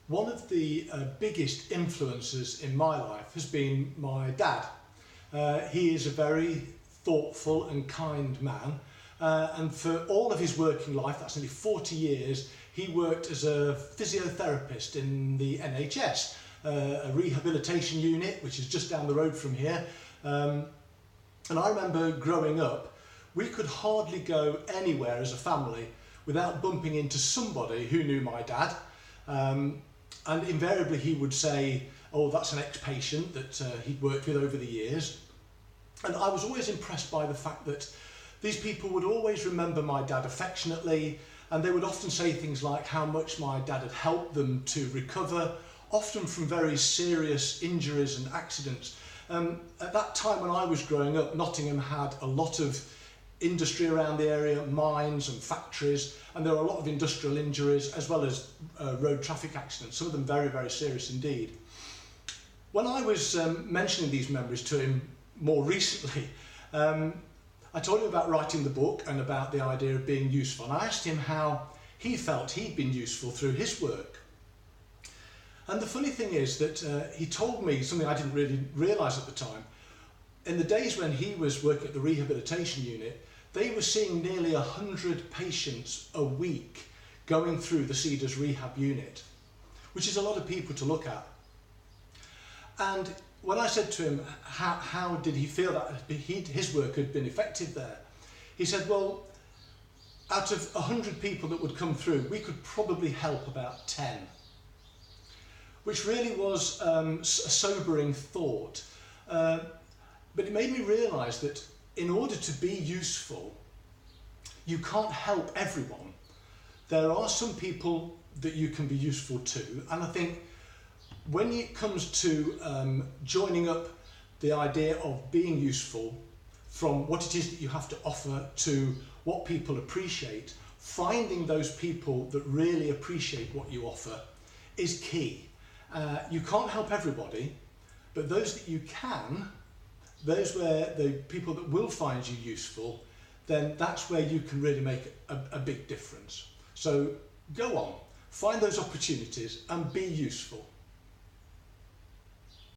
one of the biggest influences in my life has been my dad. He is a very thoughtful and kind man, and for all of his working life, that's nearly 40 years, he worked as a physiotherapist in the NHS, a rehabilitation unit which is just down the road from here. And I remember growing up, we could hardly go anywhere as a family without bumping into somebody who knew my dad. And invariably he would say, oh, that's an ex-patient that he'd worked with over the years. And I was always impressed by the fact that these people would always remember my dad affectionately, and they would often say things like how much my dad had helped them to recover, often from very serious injuries and accidents. At that time when I was growing up, Nottingham had a lot of industry around the area, mines and factories, and there were a lot of industrial injuries as well as road traffic accidents, some of them very, very serious indeed. When I was mentioning these memories to him more recently, I told him about writing the book and about the idea of being useful, and I asked him how he felt he'd been useful through his work. And the funny thing is that he told me something I didn't really realise at the time. In the days when he was working at the rehabilitation unit, they were seeing nearly 100 patients a week going through the Cedars rehab unit, which is a lot of people to look at. And when I said to him how did he feel that his work had been effective there, he said, well, out of 100 people that would come through, we could probably help about 10. Which really was a sobering thought. But it made me realise that in order to be useful, you can't help everyone. There are some people that you can be useful to, and I think when it comes to joining up the idea of being useful from what it is that you have to offer to what people appreciate, finding those people that really appreciate what you offer is key. You can't help everybody, but those that you can, those where the people that will find you useful, then that's where you can really make a big difference. So go on, find those opportunities and be useful.